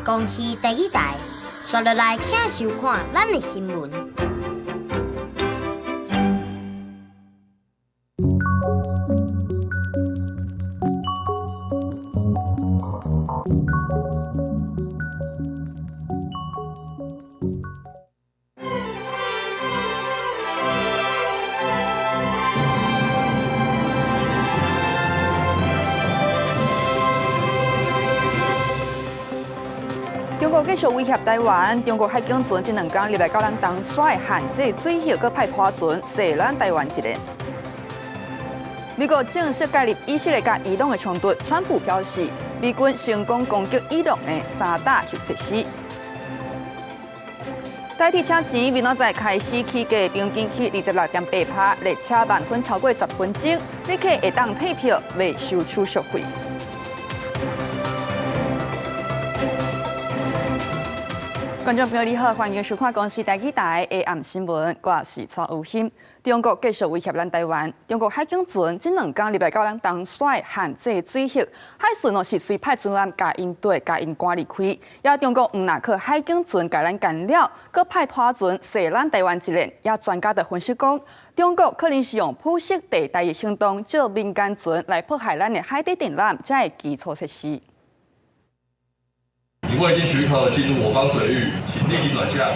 公视第一台，刷落来请收看咱的新闻。中国继续威胁台湾，中国海警船这2天入来到咱东沙的限制水域，搁派拖船射咱台湾一个。美国正式介入以色列甲伊朗的冲突，川普表示，美军成功攻击伊朗的3大核设施。台铁车前明仔载开始起价，平均起26.8趴，列车慢分超过10分钟，旅客会当退票，未收手续费。观众朋友你好，欢迎收看公视台几台的暗新闻，我是蔡有欣。中国继续威胁咱台湾，中国海警船这2天入来到咱东沙的限制水域，海巡是随派船舰甲因对甲因赶离开，也中国唔若靠海警船甲咱干扰，搁派拖船射咱台湾一个，也专家就分析讲，中国可能是用铺设地带的行动，借民间船来迫害咱的海底电缆这个基础设施。你未经许可进入我方水域，请立即转向，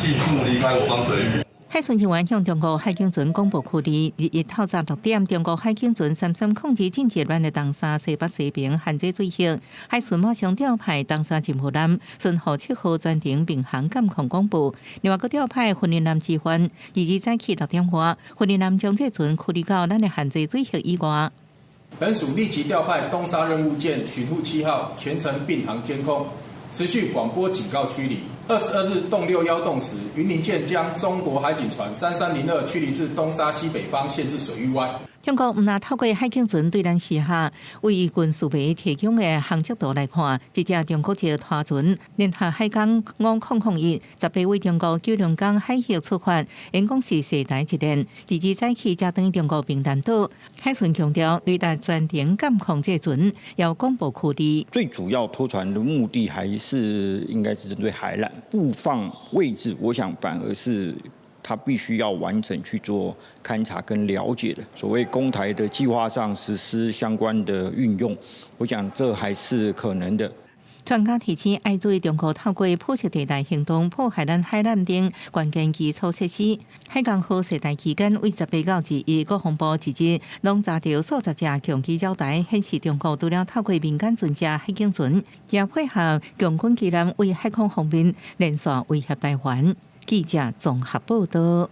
尽速离开我方水域。海巡人员向中国海警船公布处理，日透早6点，中国海警船3控制进入咱的东沙西北西平限制水域，海巡马上调派东沙巡护舰，顺河7号专程并航监控公布。另外，搁调派训练舰支援，日早起6点外，训练舰将这船驱离到咱的限制水域以外。本署立即调派东沙任务舰巡护7号全程并航监控。持续广播警告驱离。22日动6-1动时，云林舰将中国海警船3302驱离至东沙西北方限制水域外。中国唔若透过海警船对咱施下，为军事迷提供的航速度来看，一只中国籍拖船联合海港5001，18位中国九龙港海域出发，因讲是射台一列，日早起才登中国平潭岛。海巡强调，雷达专程监控这船，要公布库地。最主要拖船的目的还是应该是针对海缆布放位置，我想反而是。他必须要完整去做勘察跟了解的，所谓公台的计划上实施相关的运用，我想这还是可能的。专家提醒，要注意中国透过铺设地带行动迫害咱海缆等关键基础设施。海港好射台期间，为18到21，国防部一日拢查到数十只强基礁台，显示中国除了透过民间船只、海警船，也配合强军机舰为海空方面连续威胁台湾。记者综合报道。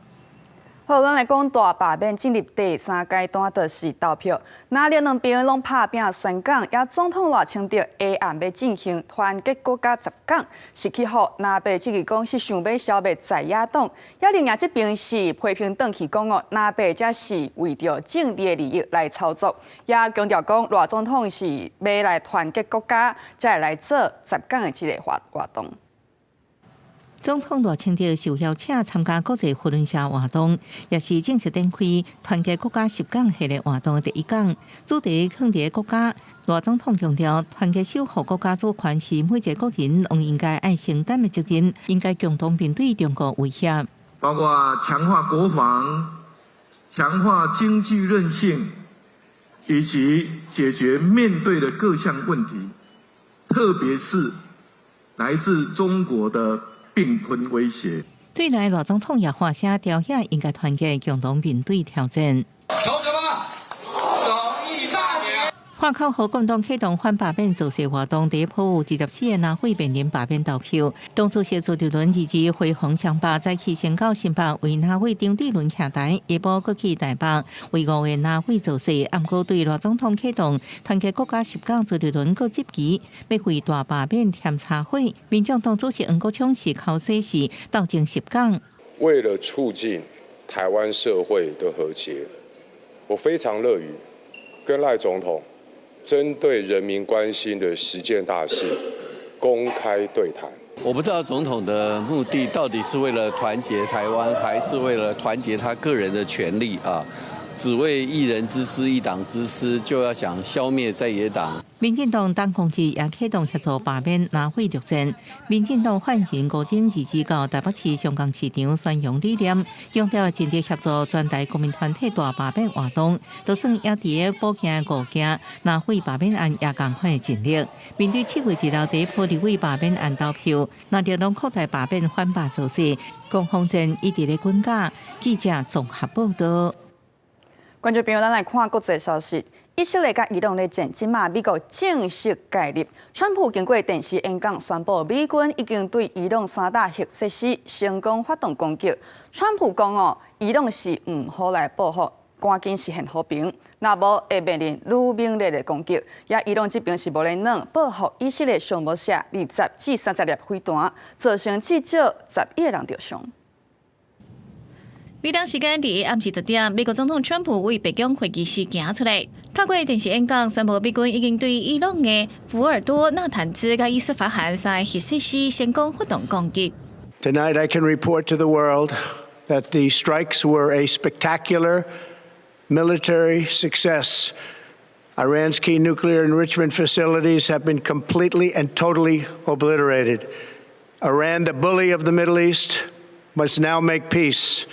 好，咱来讲大罢免进入第3阶段，就是投票。那两边拢拍拼宣讲，也总统赖清德下暗要进行团结国家10讲，是去好那边即个讲是想要消灭在野党，也另外这边是批评转去讲哦，那边则是为着政治的利益来操作，也强调讲赖总统是要来团结国家，才来做10讲的这个活动。总统赖清德受邀请参加国际舆论社活动，也是正式展开团结国家10讲系列活动的第1讲，主题肯定国家。赖总统强调，团结守护国家主权是每一个国人都应该爱承担的责任，应该共同面对中国威胁，包括强化国防、强化经济韧性，以及解决面对的各项问题，特别是来自中国的并吞威胁。对来，赖总统也发声调下应该团结共同面对挑战。投什么？统一大连。花口和共同启动反罢免造势活动，第一波有24个南会面临罢免投票。党主席朱立伦日前回访上北，再去先到新北为南会张志伦下台，下晡搁去台北为5个南会造势。暗过对赖总统启动团结国家10讲，朱立伦搁接旗，要为大罢免添茶会。民众党主席黄国昌是口说是斗争10讲。为了促进台湾社会的和谐，我非常乐于跟赖总统针对人民关心的10件大事公开对谈。我不知道总统的目的到底是为了团结台湾，还是为了团结他个人的权利啊？只为一人之私、一党之私，就要想消灭在野党。民进党党公职也启动协助罢免拿回陆战。民进党唤醒高政二指到台北市上港市场宣扬理念，强调尽力协助全台国民团体大罢免活动，就算也伫个保件固件拿回罢免案也同款的尽力。面对7月1日第一波立委罢免案投票，那热浪扩大罢免反罢造势，攻防战一直咧滚价。记者综合报道。观众朋友，咱来看国际消息。以色列甲伊朗咧战，即马美国正式介入。川普经过电视演讲，宣布美军已经对伊朗3大核设施成功发动攻击。川普讲伊朗是唔好来报复，赶紧实现和平，若无会面临愈猛烈的攻击。也伊朗这边是无咧软报复以色列上无射20至30粒飞弹，造成至少11人受伤。美东时间伫暗时10点，美国总统川普为白宫会议室行出来，透过电视演讲宣布，美军已经对伊朗的福尔多、纳坦兹甲伊斯法罕3个核设施成功发动攻击。Tonight, I can report to the world that the strikes were a spectacular military success. Iran's key nuclear enrichment facilities have been completely and totally obliterated. Iran, the bully of the Middle East, must now make peace.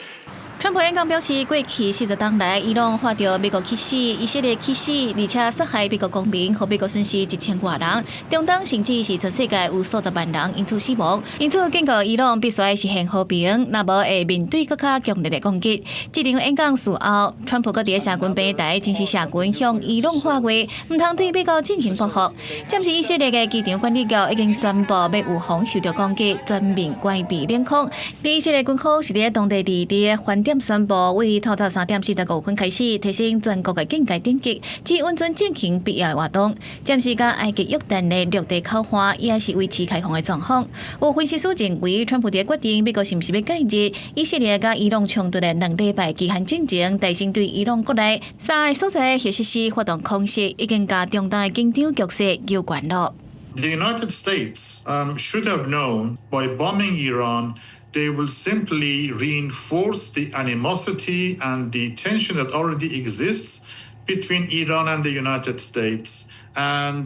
川普演讲表示，过去40天来，伊朗发着美国气死、以色列气死，而且杀害美国公民，和美国损失1000多人，中东甚至是全世界有数十万人因此死亡。因此，警告伊朗必须实现和平，若无会面对更加强烈的攻击。这场演讲事后，川普搁伫社群平台正式社群向伊朗发话，唔通对美国进行报复。暂时以色列的机场管理局已经宣布要有防受到攻击，全面关闭领空。以色列军方是伫当地地的饭店。宣布为透早3点45分开始提升全国的警戒等级，只允准进行必要的活动。暂时甲埃及、约旦的陆地口岸也是维持开放的状况。有分析师认为，川普伫决定美国是毋是要介入以色列甲伊朗冲突的2礼拜期限进程，提升对伊朗国内3个所在核设施发动空袭，已经甲中东的紧张局势有关了。The United States should have known by bombing Iran, they will simply reinforce the animosity and the tension that already exists between Iran and the United States. And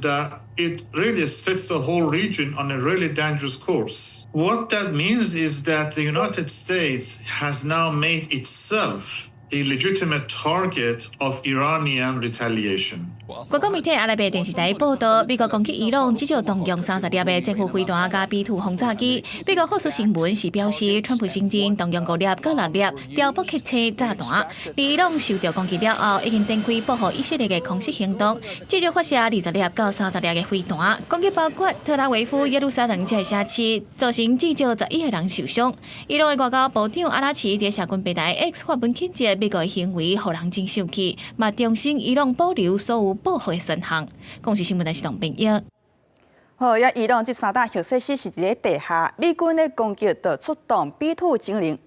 it really sets the whole region on a really dangerous course. What that means is that the United States has now made itself a legitimate target of Iranian retaliation. 国共媒体阿拉伯电视台报道，美国攻击伊朗至少动用30粒的政府飞弹加 B-2 轰炸机。美国福斯新闻是表示，川普新政动用5粒到6粒调拨客车炸弹。伊朗受到攻击了后，已经展开报复以色列的空袭行动，至少发射20粒到30粒的飞弹，攻击包括特拉维夫、耶路撒冷这社区，造成至少11个人受伤。伊朗的外交部长阿拉奇在社群平台 X 发文谴责美国的行为，让人真生气，嘛重申伊朗保留所有报复的选项。公司新闻台是董炳耀。好，也伊朗这3大核设施是伫咧地下，美军咧攻击就出动 B-2精灵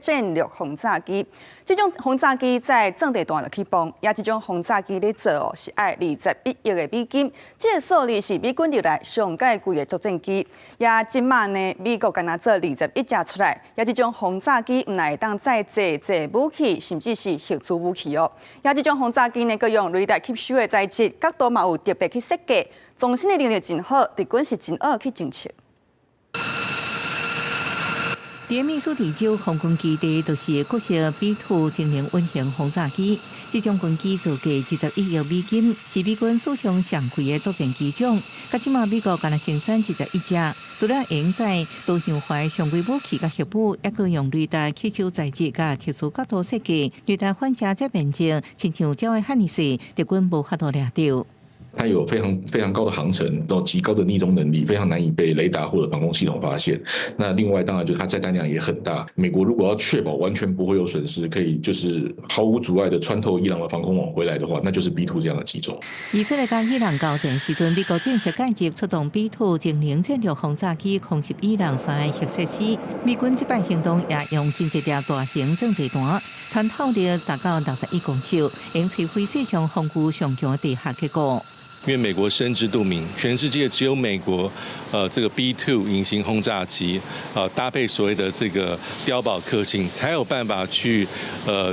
战略轰炸机。这种轰炸机在阵地段就起崩，也这种轰炸机咧做是爱21亿的美金，这个数字是美军历来上介贵的作战机。也今晚呢，美国敢若做21架出来，也这种轰炸机唔来当载载武器，甚至是核子武器哦。也这种轰炸机呢，佮用雷达吸收的材质，角度嘛有特别去设计，总身的能力真好，敌军是真恶去侦测。在密苏里州空军基地，就是国式 B-2 精灵运行轰炸机。这种军机造价21亿美金，是美军史上上贵的作战机种。到即马，美国敢若生产11架，除了用在多样化的常规武器甲核武，也佮用雷达吸收材质甲特殊角度设计，雷达反射这面积，亲像鸟的汉尼斯，敌军无法度掠到。它有非常高的航程，然后极高的逆动能力，非常难以被雷达或者防空系统发现。那另外当然就是它载弹量也很大。美国如果要确保完全不会有损失，可以就是毫无阻碍的穿透伊朗的防空网回来的话，那就是 B-2 这样的机种。以色列甲伊朗交战时阵，美国正式介入出动 B-2 精灵战略轰炸机空袭伊朗3个核设施。美军这摆行动也用真一粒大型阵地弹，穿透力达到61公尺，用摧毁世上防御上强的地下结构。因为美国心知肚明，全世界只有美国，这个 B2 隐形轰炸机，搭配所谓的这个碉堡克星，才有办法去，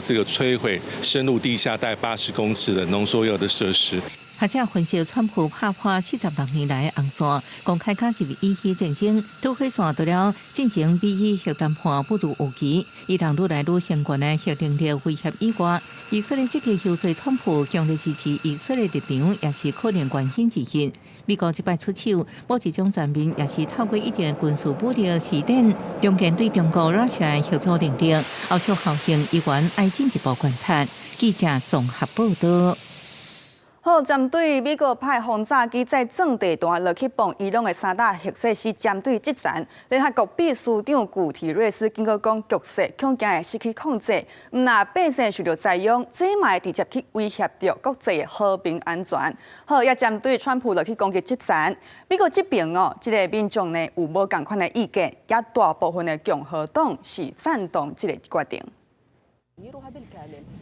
这个摧毁深入地下带80公尺的浓缩铀的设施。学者分析，川普拍破46年来红线，公开加入伊核战争，土匪线除了进行美伊核谈判不如预期，伊朗愈来愈相关的核能力威胁以外，以色列积极游说川普强烈支持以色列立场，也是可能关心之一。美国这摆出手，某一种层面也是透过一定军事武力试点，中间对中国拉下合作能力，后续后行依然爱进一步观察。记者综合报道。好，针对美国派轰炸机在正地段落去碰伊朗的三大核设施，针对这战，联合国秘书长古提瑞斯警告讲，局势恐惊会失去控制，毋若百姓受到采用，这嘛会直接去威胁到国际的和平安全。好，也针对川普落去攻击这战，美国这边这个民众呢有无共款的意见，也大部分的共和党是赞同这个决定。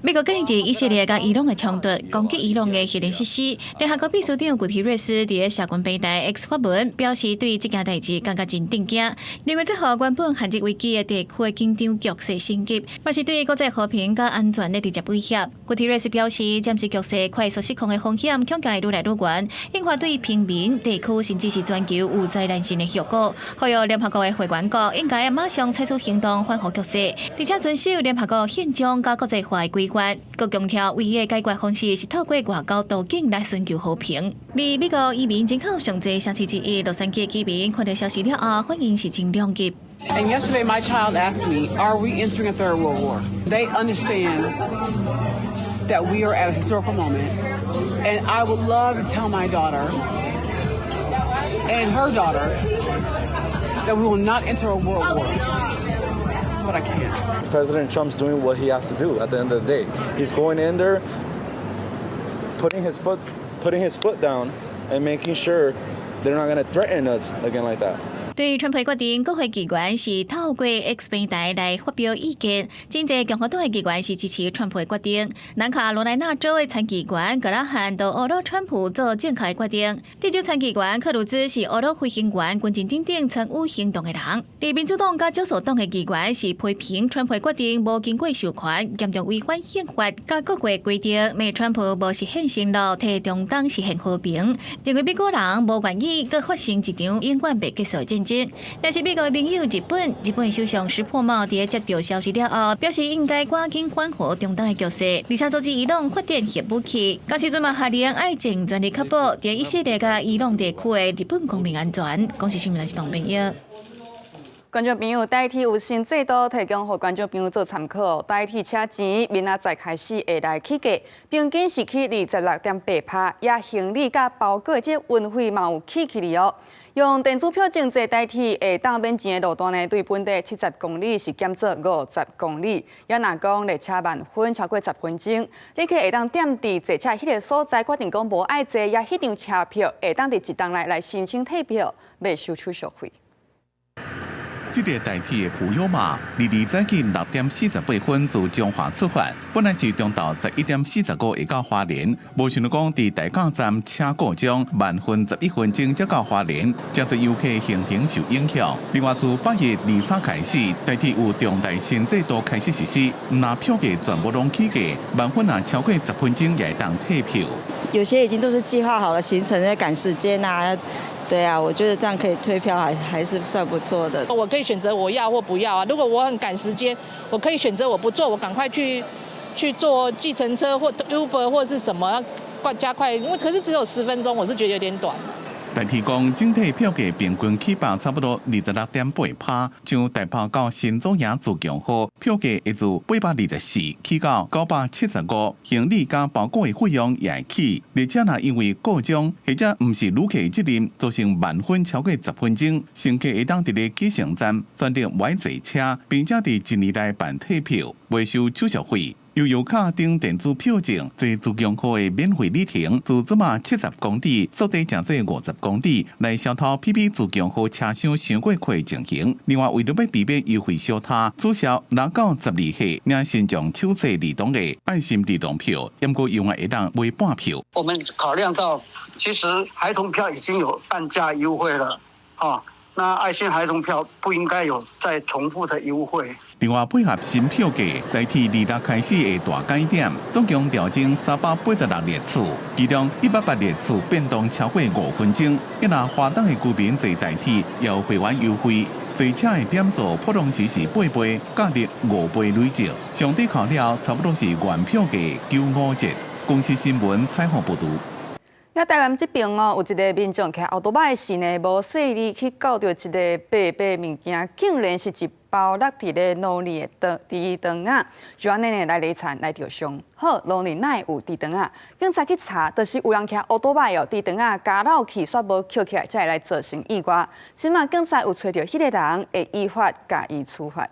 美国近日以色列甲伊朗的冲突攻击伊朗的核能设施，联合国秘书长古提瑞斯伫社群平台 X 发文表示，对这件代志感觉真震惊。另外，这和原本限制危机的地区的紧张局势升级，也是对国际和平甲安全的直接威胁。古提瑞斯表示，暂时局势快速失控的风险恐惊愈来愈悬，引发对平民、地区甚至是全球有灾难性的后果。呼吁联合国的会员国应该马上采取行动缓和局势，而且遵守联合国宪章。甲国际化的规范，佮强调唯一的解决方式是透过外交途径来寻求和平。而美国移民人口上济城市之一洛杉矶居民看到消息了后，反应是真两极。And yesterday, my child asked me, "Are we entering a third world war?" They understand that we are at a historical moment, and I would love to tell my daughter and her daughter that we will not enter a world war. But I can't. President Trump's doing what he has to do at the end of the day. He's going in there, putting his foot down, and making sure they're not going to threaten us again like that. 对川普决定，国会议员是透过 X 平台来发表意见。真侪共和党的议员是支持川普的决定。南卡罗来纳州的参议员格拉汉都恶落川普做正确的决定。地州参议员克鲁兹是恶落飞行员、军警等等参与行动的人。而民主党甲少数党的议员是批评川普的决定无经过授权，严重违反宪法甲国会规定，骂川普无实现承诺，替中东实现和平。认为美国人无愿意搁发生一场永远袂结束的战争。但是美国的盟友日本首相石破茂在接到消息了后，表示应该赶紧缓和中东的局势，而且阻止伊朗发展核武器。到时阵嘛下令爱尽全力确保在以色列甲伊朗地区的日本公民安全。讲是新闻来是同朋友。观众朋友，台铁有新制度提供给观众朋友做参考。台铁车钱明仔载开始会来起价，平均是去26.8%，也行李甲包裹这运费嘛有起去哦。用电子票证坐台铁会当免钱的路段呢，对本地70公里是减做50公里。也若讲列车慢分超过10分钟，你可会当点伫坐车迄个所在，决定讲无爱坐，也迄张车票会当伫一档来申请退票，未收取续费。这个台铁的普悠玛，22早起6:48自中华出发，本来是中昼11:45会到花莲，无想到讲伫大港站车故障，慢分11分钟才到花莲，将对游客行程受影响。另外，自8月23开始，台铁有重大新制度开始实施，若票价全部拢起价，慢分若超过10分钟也会当退票。有些已经都是计划好了行程，在赶时间啊。对啊，我觉得这样可以退票还是算不错的。我可以选择我要或不要啊。如果我很赶时间，我可以选择我不做，我赶快去坐计程车或 Uber 或是什么，加快。因为可是只有10分钟，我是觉得有点短了。台铁讲，整体票价平均起码差不多26.8%，像大炮到新庄营自强号票价会自824起到975，行李加包裹的费用也会起。列车若因为故障或者毋是旅客责任，造成慢分超过10分钟，乘客会当伫咧起乘站选择晚坐车，并且伫1年内办退票，未收手续费。悠游卡等电子票证，在自强号的免费里程，自这嘛70公里缩短正做50公里，来消套批评自强号车厢上过快情形。另外，为了要避免优惠小摊，取消6到12岁领新疆手册儿童的爱心儿童票，不过用会当卖半票。我们考量到，其实孩童票已经有半价优惠了，那爱心孩童票不应该有再重复的优惠。另外，配合新票价，代替26开始的大改点，总共调整386列次，其中180列次变动超过5分钟。一拿华东的居民做代替，要会员优惠。坐车的点数普通时是8倍，价值5倍累积，上底考了差不多是原票价95折。公司新闻采访报道。台南这边有一个民众骑奥多摆时呢，无细力去搞到一个白白物件，竟然是一包落伫咧路里的猪肠啊！就安尼呢来理惨来着伤。好，路里哪会有猪肠啊？警察去查，就是有人骑奥多摆哦，猪肠啊加落去，煞无捡起来，才会来造成意外。即马警察有找到迄个人，会依法加以处罚。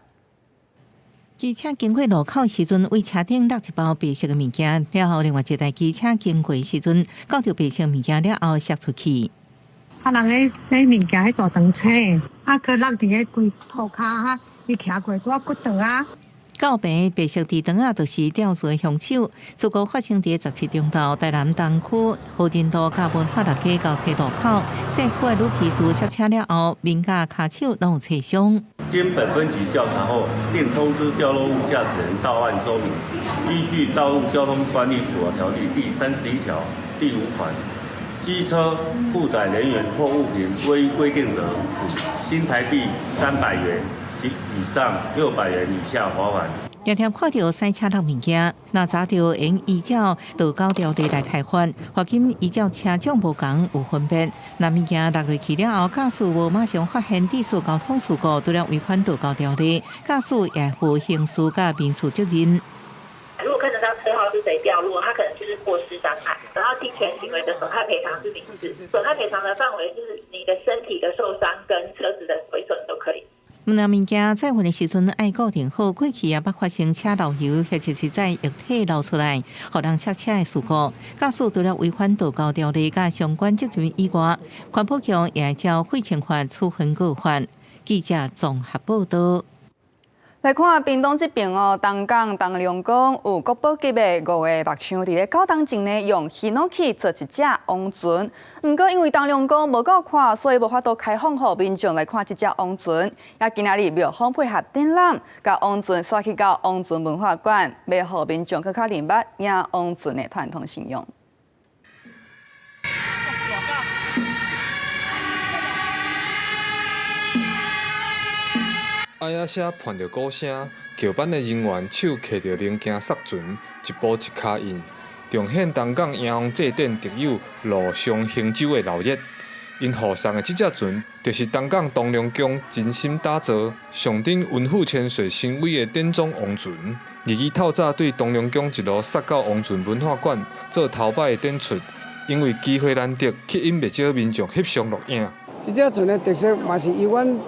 机车经过路口时阵，为车顶落一包白色的物件，了后另外一台机车经过时阵，搞到白色物件了后摔出去。人迄物件迄大长车，去落伫迄规涂骹伊骑过拄骨头啊。告白白色猪肠就是吊水凶手。事故发生伫17中昼，台南东区和仁道甲文化大街交叉路口，细伙女骑士刹车了后，面甲骹手拢有擦伤。经本分局调查后，另通知掉落物驾驶人到案说明。依据《道路交通管理处罚条例》第31条第5款，机车负载人员或物品未规定者，处新台币300元及以上600元以下罚款。常常看到赛车落物件，若查到应依照道交条例来开罚，罚金依照车种无同有分别。若物件落入去了后，驾驶无马上发现第4交通事故，除了违反道交条例，驾驶也负刑事甲民事责任。如果看得到车号是谁掉落，他可能就是过失伤害，然后侵权行为的损害赔偿是民事，损害赔偿的范围就是你的身体的受伤跟车子的毁损都可以。若物件载运的时阵爱固定好，过去也捌发生车漏油或者是在液体漏出来，互人刹车的事故。驾驶除了违反道交条例甲相关责任以外，环保局也会照废清法处分告发。记者综合报道。来看屏东这边哦，东港东龙宫有国宝级的5个木箱，伫咧教堂前呢用希诺去做一只王船。不过因为东龙宫无够宽，所以无法度开放予民众来看这只王船。也今仔日庙方配合展览，甲王船刷去到王船文化馆，要予民众更较明白赢王船的传统信用。哀呀声伴着鼓声，桥班的人员手揢着零件塞船，一步一脚印，重现东港迎王祭典特有陆上行舟的闹热。因护送的这只船，就是东港东龙宫精心打造、上顶温富千岁神威的典装王船。日记透早对东龙宫一路杀到王船文化馆做头摆的展出，因为机会难得，吸引不少民众翕相录影。这只船的特色嘛是由阮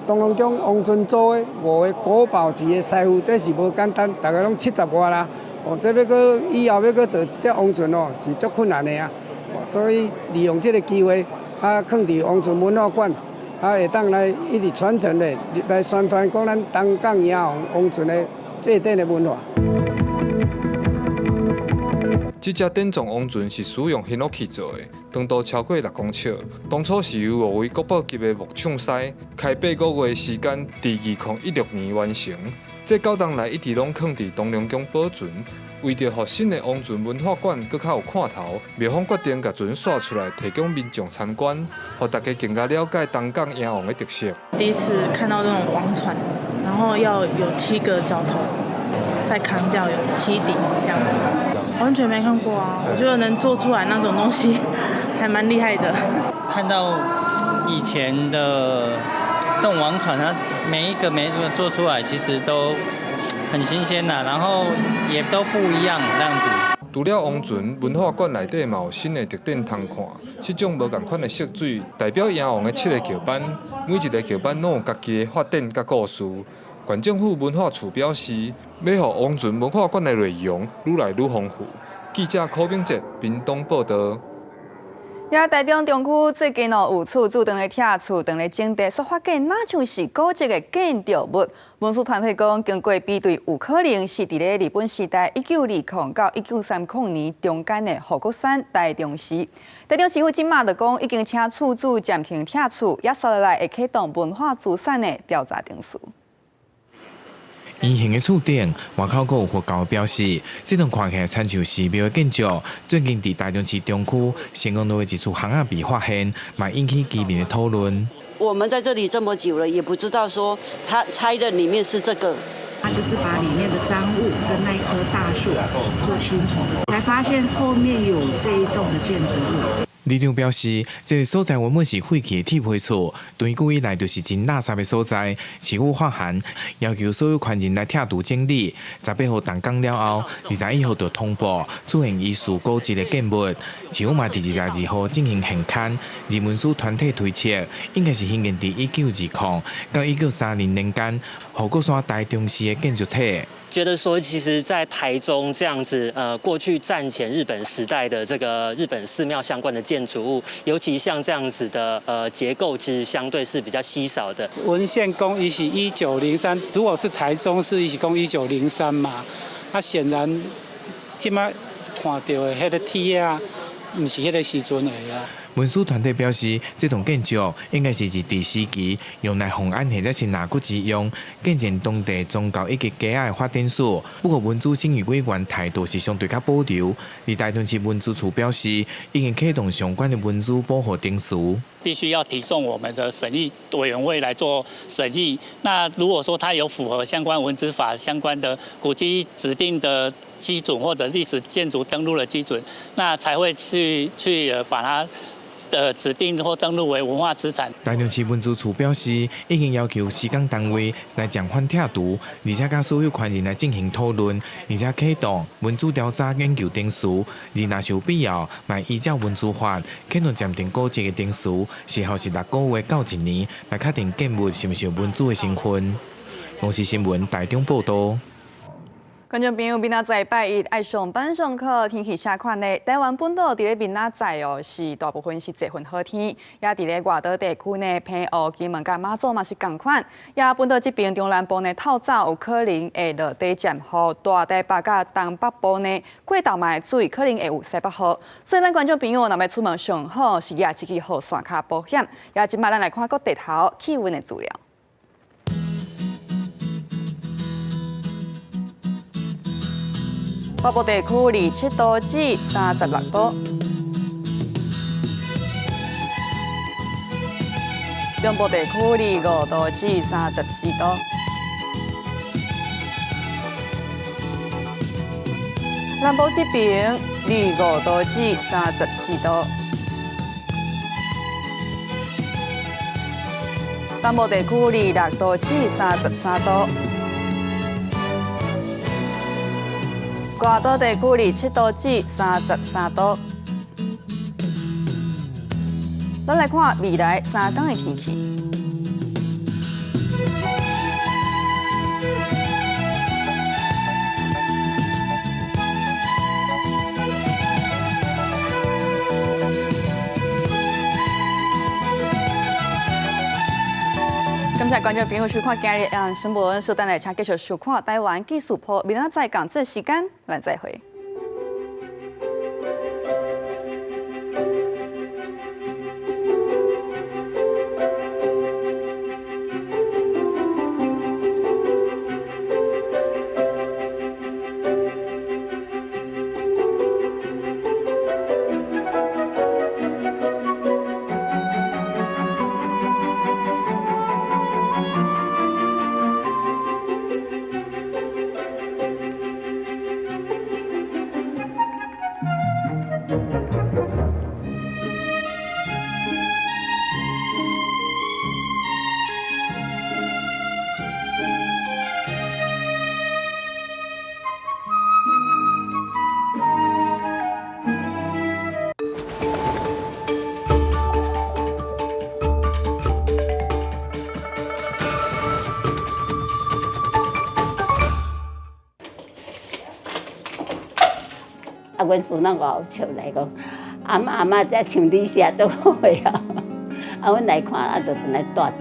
东龙宫王船做的5个国宝级的师傅，这是无简单，大概拢70外啦。这要搁以后要搁做一只王船哦，是足困难的啊。所以利用这个机会，放伫王船文化馆，会当来一直传承的，来宣传讲咱东港迎王船的祭典的文化。这只典装王船是使用 Hinoki 做的，长度超过6公尺。当初是由5位国宝级的木匠师，开8个月时间，伫2016年完成。这教堂内一直拢放伫东龙宫保存，为着让新的王船文化馆更较有看头，庙方决定把船刷出来，提供民众参观，让大家更加了解东港迎王的特色。第一次看到这种王船，然后要有7个角头，再扛轿有7顶这样子。完全没看过啊！我觉得能做出来那种东西，还蛮厉害的。看到以前的动王船，它每一个做出来，其实都很新鲜呐，然后也都不一样这样子。除了王船，文化馆内底嘛有新的特典通看，7种无同款的色水，代表迎王的7个桥班，每一个桥班拢有家己的发展甲故事。县政府文化处表示，要让王船文化馆的内容愈来愈丰富。记者柯炳哲屏东报道。台中中区最近有厝主当咧拆厝，当咧整地，所发现那像是古迹的建筑物。文书团体讲，经过比对，有可能是伫咧日本时代1920到1930年中间的护国山台中市。台中市府今嘛就讲，已经请厝主暂停拆厝，也接下来会启动文化资产的调查程序。圆形的厝顶，外口阁有佛教表示，这栋看起来亲像寺庙的建筑，最近伫台中市中区成功路的一处巷仔被发现，嘛引起居民的讨论。我们在这里这么久了，也不知道说他猜的里面是这个。他就是把里面的赃物跟那棵大树做清楚，才发现后面有这一栋的建筑物。里长表示，这个所在原本是废弃的铁皮厝，长久以来就是真垃圾的所在。市府发函要求所有权人来拆除整理。18号动工了后，21号就通报出现疑似古迹的建物。市府嘛伫22号进行现勘，而文书团体推测，应该是兴建伫1920到1930年间护国山台中市的建筑体。觉得说，其实，在台中这样子，过去战前日本时代的这个日本寺庙相关的建筑物，尤其像这样子的结构，其实相对是比较稀少的。文献公伊是1903，如果是台中市伊是公1903嘛，显然，即摆看到的迄个铁啊，毋是迄个时阵的啊。文书团体表示，这栋建筑应该是日治时期用来奉安或者是拿骨之用，建建当地宗教以及家仔的发展所。不过，文书审议委员态度是相对较保留。而台中市文书处表示，已经启动相关的文书保护程序。必须要提送我们的审议委员会来做审议。那如果说它有符合相关文资法相关的古迹指定的基准或者历史建筑登录的基准，那才会去把它指定或登录为文化资产。台中市文书处表示，已经要求施工单位来暂缓拆除，而且甲所有权人来进行讨论，而且启动文书调查研究程序。而若是有必要，嘛依照文书法启动暂停古迹的程序，时效是6个月到1年，来确定建物是毋是有文书的身份。公视新闻台中报道。观众朋友，明仔载拜一爱上班上课，天气啥款呢？台湾本岛伫咧明仔载是大部分是多云好天，也伫咧外岛地区呢，澎湖、金门、甲马祖嘛是同款。也本岛这边中南部呢，透早有可能会落地渐雨，大台北甲东北部呢，过昼嘛会注意可能会有西北风。所以咱观众朋友，若要出门上好是举起雨伞卡保险。也即摆咱来看个地头气温的资料。北部地区27度至36度，中部地区25度至34度，南部这边25度至34度，东部地区26度至33度。外岛地区27度至33度。咱来看未来3天的天气。感谢观众朋友收看今日新闻，稍等来请继续收看台湾技术报，明仔载同这时间，咱再会。啊，阮孙仔外有笑来讲，阿嬷这像你写做伙啊，啊，阮来看啊，就真来带。